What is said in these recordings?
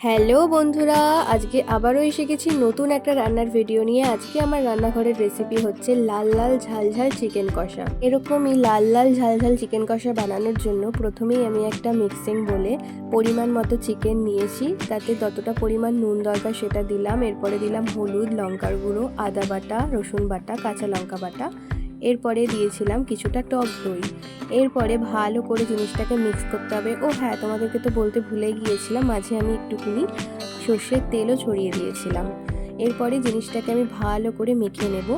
Hello বন্ধুরা, আজকে আবারও এসে গেছি নতুন একটা রান্নার ভিডিও নিয়ে। আজকে আমার রান্নাঘরের রেসিপি হচ্ছে লাল লাল ঝাল ঝাল চিকেন কষা। এরকমই লাল লাল ঝাল ঝাল চিকেন কষা বানানোর জন্য প্রথমেই আমি একটা মিক্সিং বলে পরিমাণ মতো চিকেন নিয়েছি। তাতে যতটা পরিমাণ নুন দরকার সেটা দিলাম। এরপরে দিলাম হলুদ, লঙ্কার গুঁড়ো, আদা বাটা, রসুন বাটা, কাঁচা লঙ্কা বাটা। এরপরে দিয়েছিলাম কিছুটা টক দই। এরপরে ভালো করে জিনিসটাকে মিক্স করতে হবে। ও হ্যাঁ, তোমাদেরকে তো বলতে ভুলে গিয়েছিলাম, মাঝে আমি একটুখানি সর্ষের তেলও ছড়িয়ে দিয়েছিলাম। এরপরে জিনিসটাকে আমি ভালো করে মেখে নেব।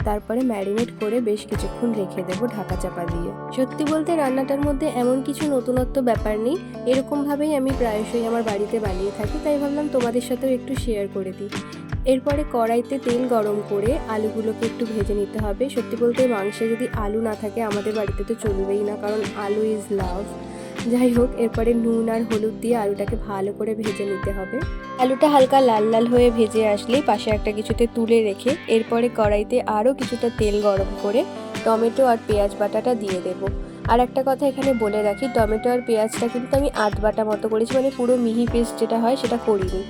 তারপরে ম্যারিনেট করে বেশ কিছুক্ষণ রেখে দেবো ঢাকা চাপা দিয়ে। সত্যি বলতে রান্নাটার মধ্যে এমন কিছু নতুনত্ব ব্যাপার নেই, এরকমভাবেই আমি প্রায়শই আমার বাড়িতে বানিয়ে থাকি, তাই ভাবলাম তোমাদের সাথেও একটু শেয়ার করে দিই। এরপরে কড়াইতে তেল গরম করে আলুগুলোকে একটু ভেজে নিতে হবে। সত্যি বলতে মাংসে যদি আলু না থাকে আমাদের বাড়িতে তো চলবেই না, কারণ আলু ইজ লাভ। যাই হোক, এরপরে নুন আর হলুদ দিয়ে আলুটাকে ভালো করে ভেজে নিতে হবে। আলুটা হালকা লাল লাল হয়ে ভেজে আসলেই পাশে একটা কিছুতে তুলে রেখে এরপরে কড়াইতে আরও কিছুটা তেল গরম করে টমেটো আর পেঁয়াজ বাটাটা দিয়ে দেবো। আর একটা কথা এখানে বলে রাখি, টমেটো আর পেঁয়াজটা কিন্তু আমি আধ বাটা মতো করেছি, মানে পুরো মিহি পেস্ট যেটা হয় সেটা করিনি।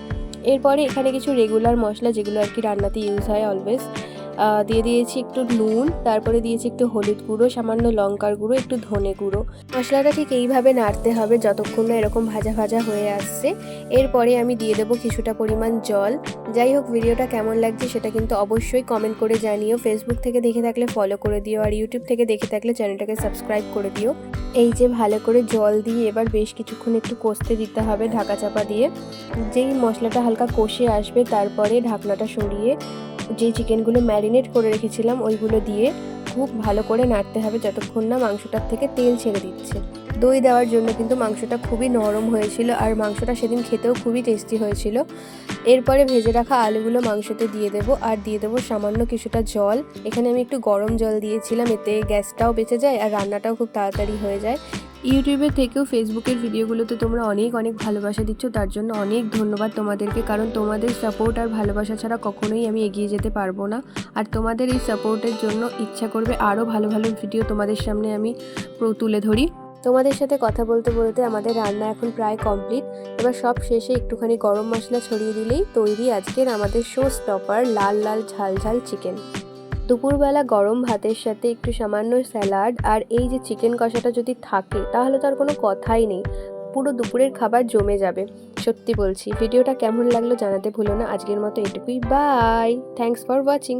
এরপরে এখানে কিছু রেগুলার মশলা যেগুলো আর কি রান্নাতে ইউজ হয় অলওয়েজ, দিয়ে দিয়েছি একটু নুন, তারপরে দিয়েছি একটু হলুদ গুঁড়ো, সামান্য লঙ্কার গুঁড়ো, একটু ধনে গুঁড়ো। মশলাটা ঠিক এইভাবে নাড়তে হবে যতক্ষণ না এরকম ভাজা ভাজা হয়ে আসছে। এরপরে আমি দিয়ে দেবো কিছুটা পরিমাণ জল। যাই হোক, ভিডিওটা কেমন লাগছে সেটা কিন্তু অবশ্যই কমেন্ট করে জানিও। ফেসবুক থেকে দেখে থাকলে ফলো করে দিও, আর ইউটিউব থেকে দেখে থাকলে চ্যানেলটাকে সাবস্ক্রাইব করে দিও। এই যে ভালো করে জল দিয়ে এবার বেশ কিছুক্ষণ একটু কষতে দিতে হবে ঢাকা চাপা দিয়ে। যেই মশলাটা হালকা কষে আসবে তারপরে ঢাকনাটা সরিয়ে যে চিকেনগুলো ম্যারিনেট করে রেখেছিলাম ওইগুলো দিয়ে খুব ভালো করে নাড়তে হবে যতক্ষণ না মাংসটার থেকে তেল ছেড়ে দিচ্ছে। দই দেওয়ার জন্য কিন্তু মাংসটা খুবই নরম হয়েছিল, আর মাংসটা সেদিন খেতেও খুবই টেস্টি হয়েছিল। এরপরে ভেজে রাখা আলুগুলো মাংসতে দিয়ে দেবো, আর দিয়ে দেবো সামান্য কিছুটা জল। এখানে আমি একটু গরম জল দিয়েছিলাম, এতে গ্যাসটাও বেঁচে যায় আর রান্নাটাও খুব তাড়াতাড়ি হয়ে যায়। ইউটিউবের থেকেও ফেসবুকের ভিডিওগুলোতে তোমরা অনেক অনেক ভালোবাসা দিচ্ছ, তার জন্য অনেক ধন্যবাদ তোমাদেরকে, কারণ তোমাদের সাপোর্ট আর ভালোবাসা ছাড়া কখনোই আমি এগিয়ে যেতে পারবো না। আর তোমাদের এই সাপোর্টের জন্য ইচ্ছা করবে আরও ভালো ভালো ভিডিও তোমাদের সামনে আমি তুলে ধরি। তোমাদের সাথে কথা বলতে বলতে আমাদের রান্না এখন প্রায় কমপ্লিট। এবার সব শেষে একটুখানি গরম মশলা ছড়িয়ে দিলেই তৈরি আজকের আমাদের শো স্টপার লাল লাল ঝাল ঝাল চিকেন। দুপুরবেলা গরম ভাতের সাথে একটু সামান্য স্যালাড আর এই যে চিকেন কষাটা যদি থাকে তাহলে তো আর কোনো কথাই নেই, পুরো দুপুরের খাবার জমে যাবে। সত্যি বলছি। ভিডিওটা কেমন লাগলো জানাতে ভুলো না। আজকের মতো এটুকুই, বাই, থ্যাঙ্কস ফর ওয়াচিং।